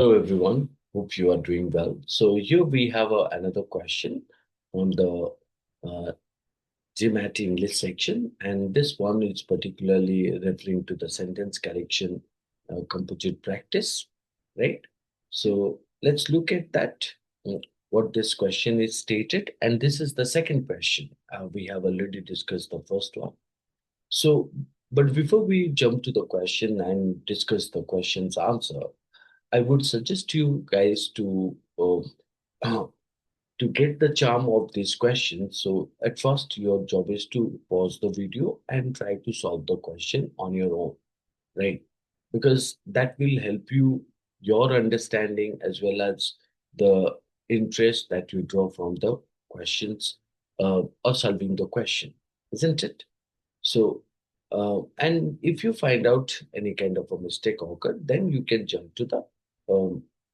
Hello everyone, hope you are doing well. So here we have another question on the uh, GMAT English section, and this one is particularly referring to the sentence correction composite practice, right? So let's look at that, uh, what this question is stated, and this is the second question. We have already discussed the first one. So, but before we jump to the question and discuss the question's answer, I would suggest you guys to get the charm of this question. So at first, your job is to pause the video and try to solve the question on your own, right? Because that will help you your understanding as well as the interest that you draw from the questions or solving the question, isn't it? So, and if you find out any kind of a mistake occurred, then you can jump to the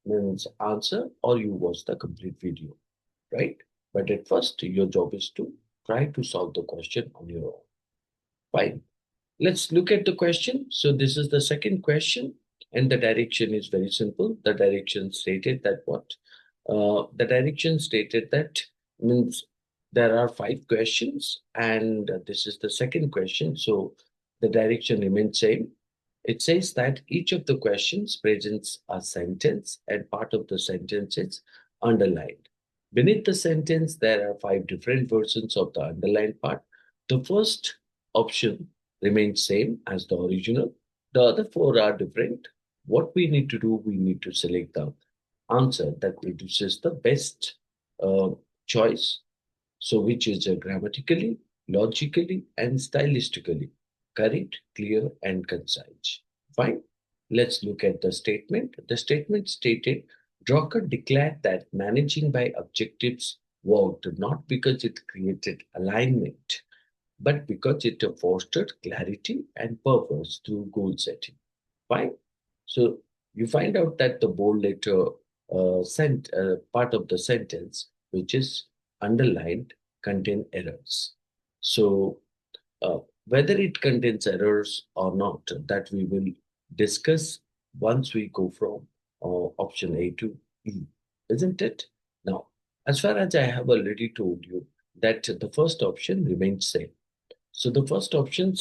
means answer or you watch the complete video, right? But at first, your job is to try to solve the question on your own. Fine. Let's look at the question. So this is the second question, and the direction is very simple. The direction stated that what? The direction stated that means there are five questions, and this is the second question. So the direction remains same. It says that each of the questions presents a sentence, and part of the sentence is underlined. Beneath the sentence, there are five different versions of the underlined part. The first option remains same as the original. The other four are different. What we need to do, we need to select the answer that produces the best uh, choice. So, which is grammatically, logically, and stylistically correct, clear, and concise. Fine. Let's look at the statement. The statement stated Drucker declared that managing by objectives worked not because it created alignment, but because it fostered clarity and purpose through goal setting. Fine. So you find out that the bold letter part of the sentence, which is underlined, contain errors. So uh, whether it contains errors or not, that we will discuss once we go from option A to E, isn't it? Now, as far as I have already told you, that the first option remains same. So the first option,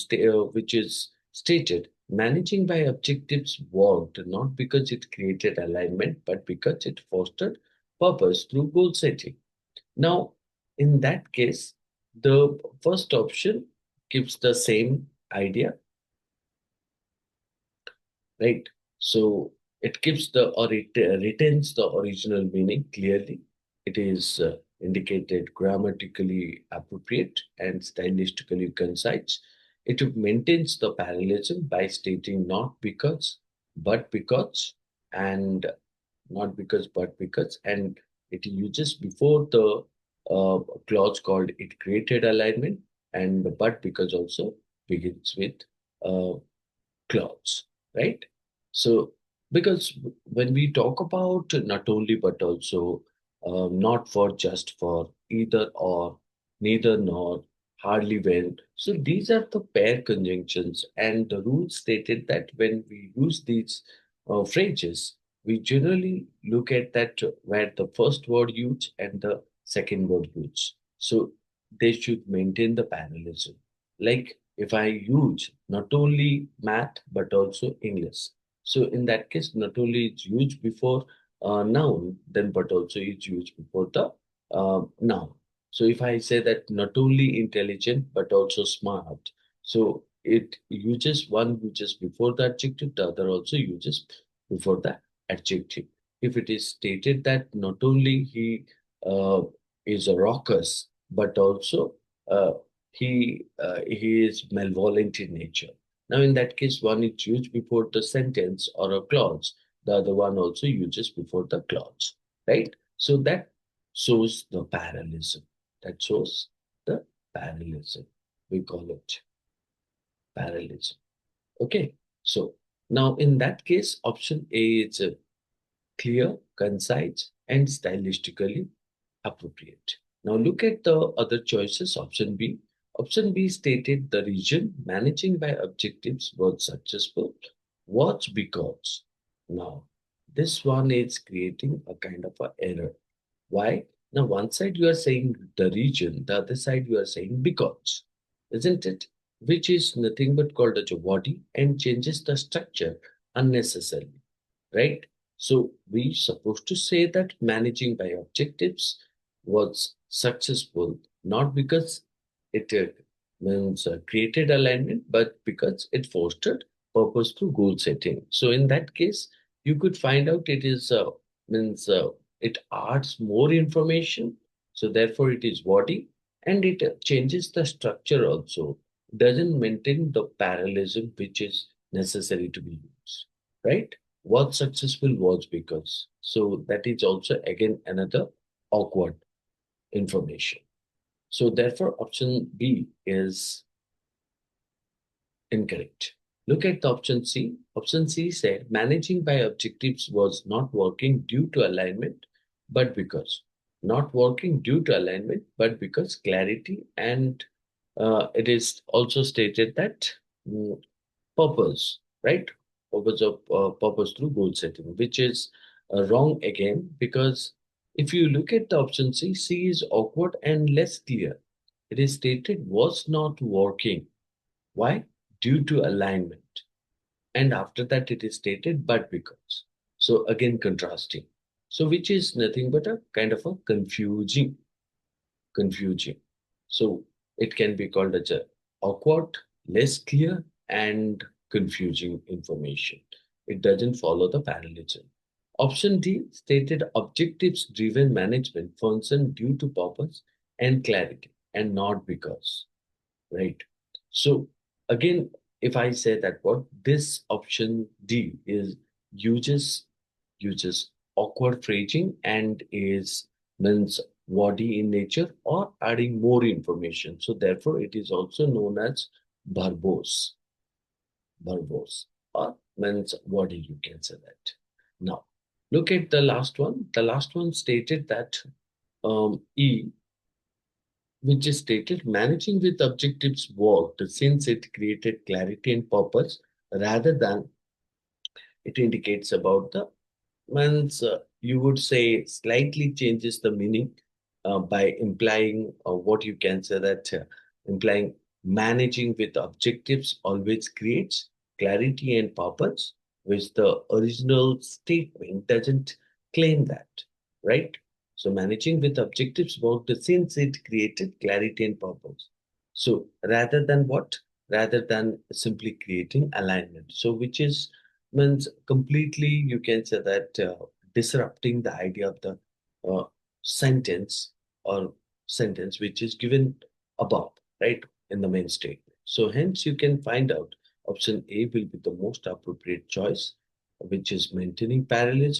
which is stated, managing by objectives worked not because it created alignment, but because it fostered purpose through goal setting. Now, in that case, the first option gives the same idea, right? So it gives the or it retains the original meaning clearly. It is indicated grammatically appropriate and stylistically concise. It maintains the parallelism by stating not because, but because, and not because, but because, and it uses before the uh, clause called it created alignment, and the but because also begins with uh, clause, right? So, because when we talk about not only but also not for just for either or neither nor hardly when, so these are the pair conjunctions, and the rule stated that when we use these phrases, we generally look at that where the first word used and the second word used. So they should maintain the parallelism. Like if I use not only math but also English. So in that case, not only it's used before noun, then but also it's used before the noun. So if I say that not only intelligent but also smart, so it uses one uses before the adjective, the other also uses before the adjective. If it is stated that not only he uh, is a raucous, but also uh, he is malevolent in nature. Now, in that case, one is used before the sentence or a clause. The other one also uses before the clause, right? So that shows the parallelism. That shows the parallelism. We call it parallelism. Okay. So now in that case, option A is clear, concise, and stylistically appropriate. Now look at the other choices. Option B. Option B stated the region managing by objectives was successful was because. Now this one is creating a kind of a error. Why? Now, one side you are saying the region, the other side you are saying because, isn't it? Which is nothing but called as a body and changes the structure unnecessarily, right? So we supposed to say that managing by objectives was successful, not because it means created alignment, but because it fostered purpose through goal setting. So in that case, you could find out it is means it adds more information, so therefore it is body, and it changes the structure also. Doesn't maintain the parallelism which is necessary to be used, right? What successful was because. So that is also again another awkward information. So therefore, option B is incorrect. Look at the option C. Option C said managing by objectives was not working due to alignment, but because. Not working due to alignment, but because clarity, and it is also stated that mm, purpose, right? Purpose through goal setting, which is wrong again, because if you look at the option C, C is awkward and less clear. It is stated was not working. Why? Due to alignment. And after that, it is stated but because. So again, contrasting. So which is nothing but a kind of a confusing. So it can be called as a awkward, less clear, and confusing information. It doesn't follow the parallelism. Option D stated objectives driven management function due to purpose and clarity and not because, right? So again, if I say that what this option D is uses uses awkward phrasing and is means wordy in nature or adding more information. So therefore, it is also known as verbose, verbose, or means wordy. You can say that. Now, look at the last one. The last one stated that E, which is stated managing with objectives worked since it created clarity and purpose rather than it indicates about the means you would say slightly changes the meaning by implying what you can say that implying managing with objectives always creates clarity and purpose, which the original statement doesn't claim that, right? So managing with objectives worked since it created clarity and purpose. So rather than what? Rather than simply creating alignment. So which is means completely you can say that disrupting the idea of the uh, sentence or sentence which is given above, right, in the main statement. So hence you can find out option A will be the most appropriate choice, which is maintaining parallelism